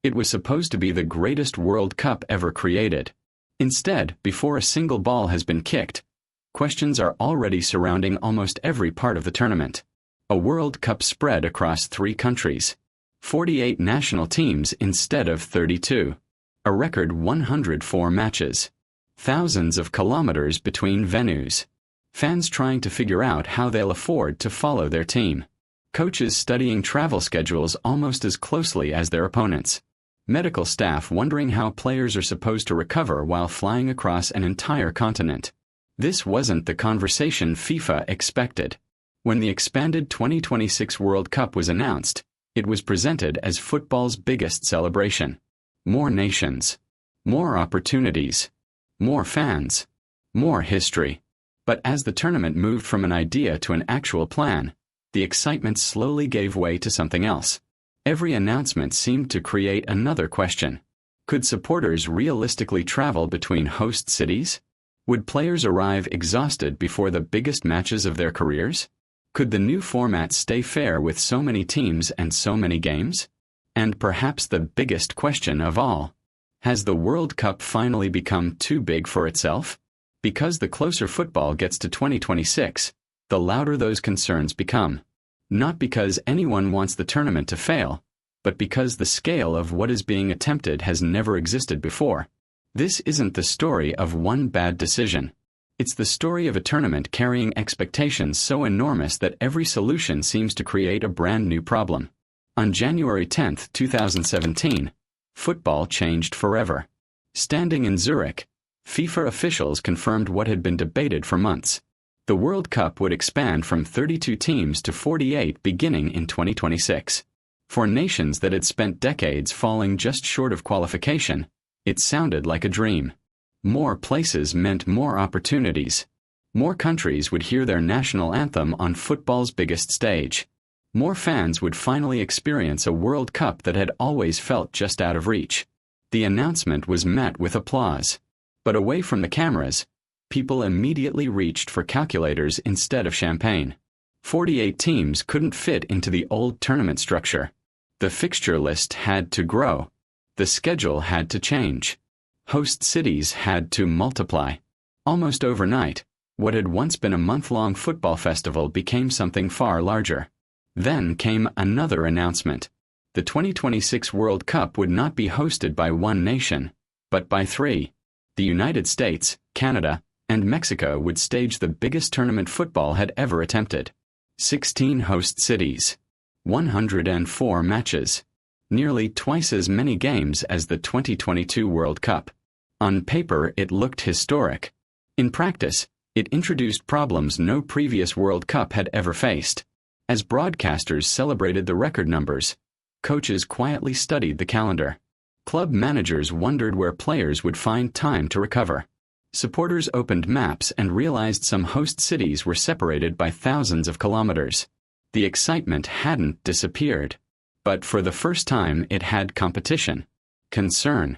It was supposed to be the greatest World Cup ever created. Instead, before a single ball has been kicked, questions are already surrounding almost every part of the tournament. A World Cup spread across 3 countries. 48 national teams instead of 32. A record 104 matches. Thousands of kilometers between venues. Fans trying to figure out how they'll afford to follow their team. Coaches studying travel schedules almost as closely as their opponents. Medical staff wondering how players are supposed to recover while flying across an entire continent. This wasn't the conversation FIFA expected. When the expanded 2026 World Cup was announced, it was presented as football's biggest celebration. More nations. More opportunities. More fans. More history. But as the tournament moved from an idea to an actual plan, the excitement slowly gave way to something else. Every announcement seemed to create another question. Could supporters realistically travel between host cities? Would players arrive exhausted before the biggest matches of their careers? Could the new format stay fair with so many teams and so many games? And perhaps the biggest question of all, has the World Cup finally become too big for itself? Because the closer football gets to 2026, the louder those concerns become. Not because anyone wants the tournament to fail, but because the scale of what is being attempted has never existed before. This isn't the story of one bad decision. It's the story of a tournament carrying expectations so enormous that every solution seems to create a brand new problem. On January 10, 2017, football changed forever. Standing in Zurich, FIFA officials confirmed what had been debated for months. The World Cup would expand from 32 teams to 48 beginning in 2026. For nations that had spent decades falling just short of qualification, it sounded like a dream. More places meant more opportunities. More countries would hear their national anthem on football's biggest stage. More fans would finally experience a World Cup that had always felt just out of reach. The announcement was met with applause. But away from the cameras, people immediately reached for calculators instead of champagne. 48 teams couldn't fit into the old tournament structure. The fixture list had to grow. The schedule had to change. Host cities had to multiply. Almost overnight, what had once been a month-long football festival became something far larger. Then came another announcement. The 2026 World Cup would not be hosted by one nation, but by 3. The United States, Canada, and Mexico would stage the biggest tournament football had ever attempted. 16 host cities. 104 matches. Nearly twice as many games as the 2022 World Cup. On paper, it looked historic. In practice, it introduced problems no previous World Cup had ever faced. As broadcasters celebrated the record numbers, coaches quietly studied the calendar. Club managers wondered where players would find time to recover. Supporters opened maps and realized some host cities were separated by thousands of kilometers. The excitement hadn't disappeared. But for the first time it had competition. Concern.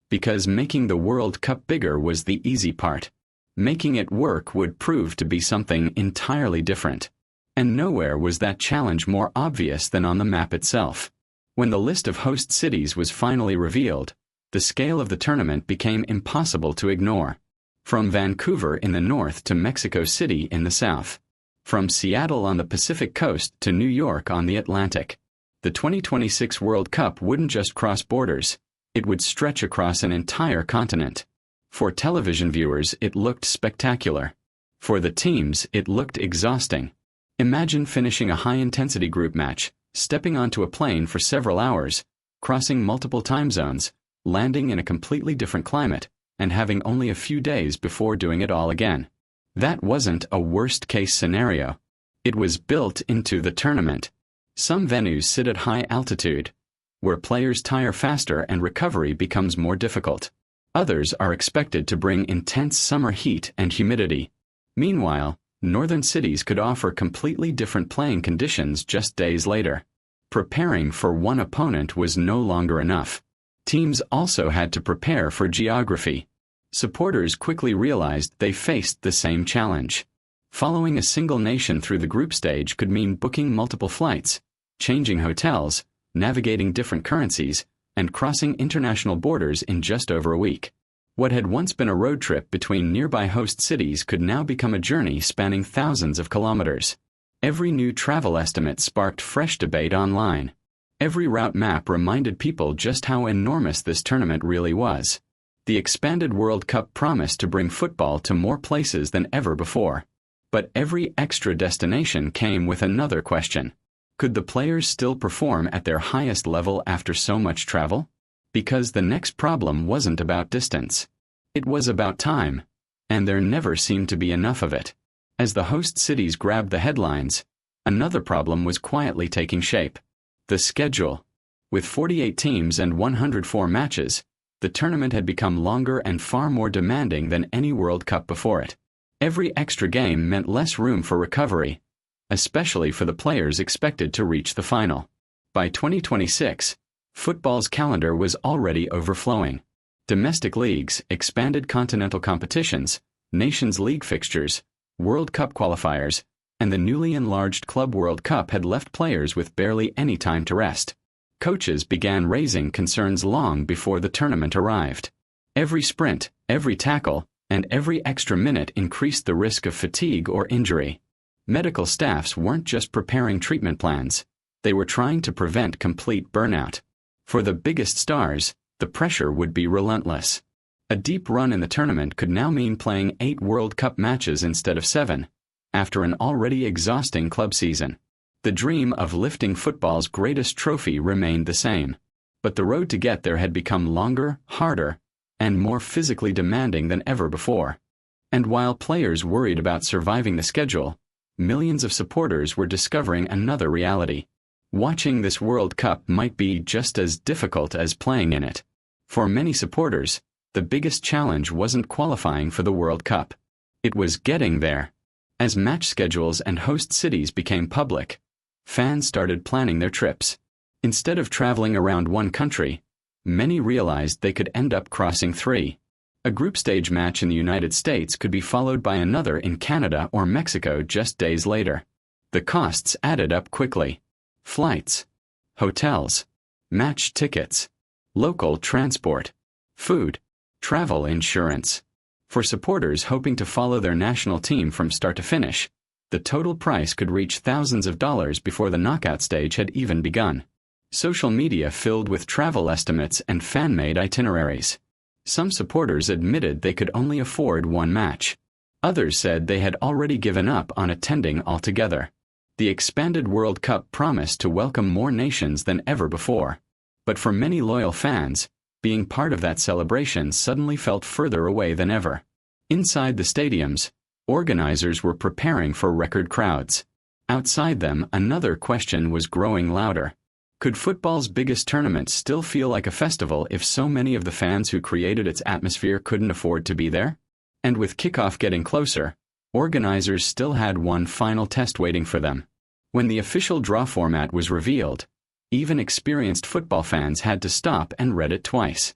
Because making the World Cup bigger was the easy part. Making it work would prove to be something entirely different. And nowhere was that challenge more obvious than on the map itself. When the list of host cities was finally revealed, the scale of the tournament became impossible to ignore. From Vancouver in the north to Mexico City in the south. From Seattle on the Pacific coast to New York on the Atlantic. The 2026 World Cup wouldn't just cross borders, it would stretch across an entire continent. For television viewers, it looked spectacular. For the teams, it looked exhausting. Imagine finishing a high-intensity group match, stepping onto a plane for several hours, crossing multiple time zones, landing in a completely different climate, and having only a few days before doing it all again. That wasn't a worst-case scenario. It was built into the tournament. Some venues sit at high altitude, where players tire faster and recovery becomes more difficult. Others are expected to bring intense summer heat and humidity. Meanwhile, northern cities could offer completely different playing conditions just days later. Preparing for one opponent was no longer enough. Teams also had to prepare for geography. Supporters quickly realized they faced the same challenge. Following a single nation through the group stage could mean booking multiple flights, changing hotels, navigating different currencies, and crossing international borders in just over a week. What had once been a road trip between nearby host cities could now become a journey spanning thousands of kilometers. Every new travel estimate sparked fresh debate online. Every route map reminded people just how enormous this tournament really was. The expanded World Cup promised to bring football to more places than ever before. But every extra destination came with another question. Could the players still perform at their highest level after so much travel? Because the next problem wasn't about distance. It was about time, and there never seemed to be enough of it. As the host cities grabbed the headlines, another problem was quietly taking shape. The schedule. With 48 teams and 104 matches, the tournament had become longer and far more demanding than any World Cup before it. Every extra game meant less room for recovery, especially for the players expected to reach the final. By 2026, football's calendar was already overflowing. Domestic leagues, expanded continental competitions, Nations League fixtures, World Cup qualifiers, and the newly enlarged Club World Cup had left players with barely any time to rest. Coaches began raising concerns long before the tournament arrived. Every sprint, every tackle, and every extra minute increased the risk of fatigue or injury. Medical staffs weren't just preparing treatment plans, they were trying to prevent complete burnout. For the biggest stars, the pressure would be relentless. A deep run in the tournament could now mean playing 8 World Cup matches instead of 7, after an already exhausting club season. The dream of lifting football's greatest trophy remained the same, but the road to get there had become longer, harder, and more physically demanding than ever before. And while players worried about surviving the schedule, millions of supporters were discovering another reality. Watching this World Cup might be just as difficult as playing in it. For many supporters, the biggest challenge wasn't qualifying for the World Cup. It was getting there. As match schedules and host cities became public, fans started planning their trips. Instead of traveling around one country, many realized they could end up crossing 3. A group stage match in the United States could be followed by another in Canada or Mexico just days later. The costs added up quickly. Flights, hotels, match tickets, local transport, food, travel insurance. For supporters hoping to follow their national team from start to finish, the total price could reach thousands of dollars before the knockout stage had even begun. Social media filled with travel estimates and fan-made itineraries. Some supporters admitted they could only afford one match. Others said they had already given up on attending altogether. The expanded World Cup promised to welcome more nations than ever before. But for many loyal fans, being part of that celebration suddenly felt further away than ever. Inside the stadiums, organizers were preparing for record crowds. Outside them, another question was growing louder. Could football's biggest tournament still feel like a festival if so many of the fans who created its atmosphere couldn't afford to be there? And with kickoff getting closer, organizers still had one final test waiting for them. When the official draw format was revealed, even experienced football fans had to stop and read it twice.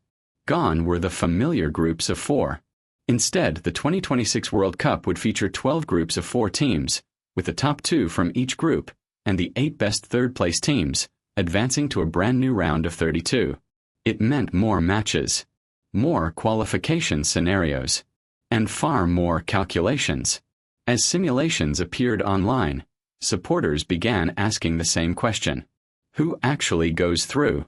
Gone were the familiar groups of 4. Instead, the 2026 World Cup would feature 12 groups of 4 teams, with the top 2 from each group, and the 8 best third-place teams, advancing to a brand new round of 32. It meant more matches, more qualification scenarios, and far more calculations. As simulations appeared online, supporters began asking the same question. Who actually goes through?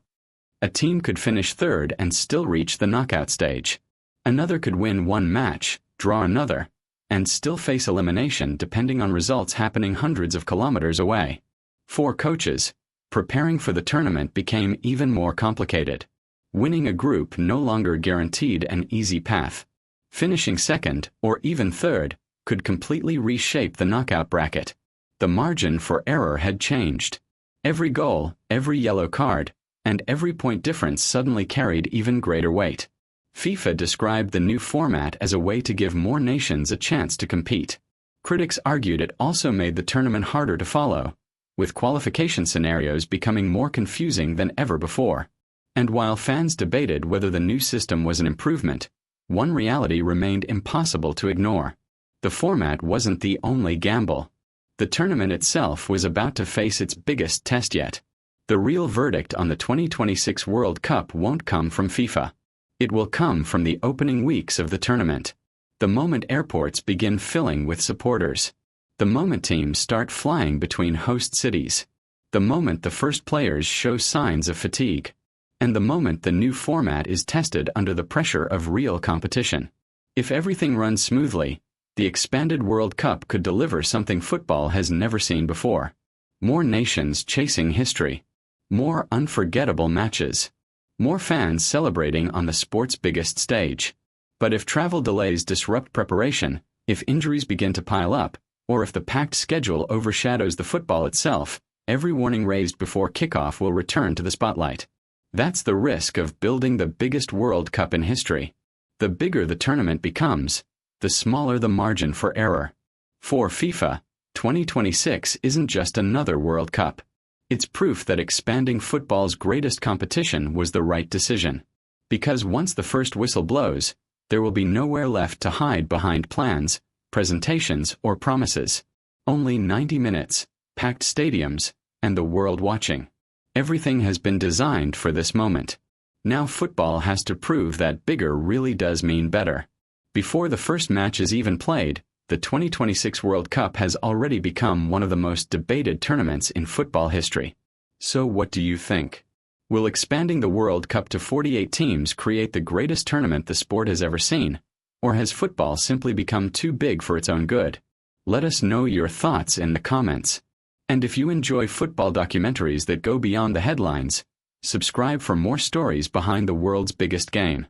A team could finish 3rd and still reach the knockout stage. Another could win one match, draw another, and still face elimination depending on results happening hundreds of kilometers away. For coaches, preparing for the tournament became even more complicated. Winning a group no longer guaranteed an easy path. Finishing 2nd, or even 3rd, could completely reshape the knockout bracket. The margin for error had changed. Every goal, every yellow card, and every point difference suddenly carried even greater weight. FIFA described the new format as a way to give more nations a chance to compete. Critics argued it also made the tournament harder to follow, with qualification scenarios becoming more confusing than ever before. And while fans debated whether the new system was an improvement, one reality remained impossible to ignore. The format wasn't the only gamble. The tournament itself was about to face its biggest test yet. The real verdict on the 2026 World Cup won't come from FIFA. It will come from the opening weeks of the tournament. The moment airports begin filling with supporters. The moment teams start flying between host cities. The moment the first players show signs of fatigue. And the moment the new format is tested under the pressure of real competition. If everything runs smoothly, the expanded World Cup could deliver something football has never seen before. More nations chasing history. More unforgettable matches. More fans celebrating on the sport's biggest stage. But if travel delays disrupt preparation, if injuries begin to pile up, or if the packed schedule overshadows the football itself, every warning raised before kickoff will return to the spotlight. That's the risk of building the biggest World Cup in history. The bigger the tournament becomes, the smaller the margin for error. For FIFA, 2026 isn't just another World Cup. It's proof that expanding football's greatest competition was the right decision. Because once the first whistle blows, there will be nowhere left to hide behind plans, presentations, or promises. Only 90 minutes, packed stadiums, and the world watching. Everything has been designed for this moment. Now football has to prove that bigger really does mean better. Before the first match is even played, the 2026 World Cup has already become one of the most debated tournaments in football history. So what do you think? Will expanding the World Cup to 48 teams create the greatest tournament the sport has ever seen? Or has football simply become too big for its own good? Let us know your thoughts in the comments. And if you enjoy football documentaries that go beyond the headlines, subscribe for more stories behind the world's biggest game.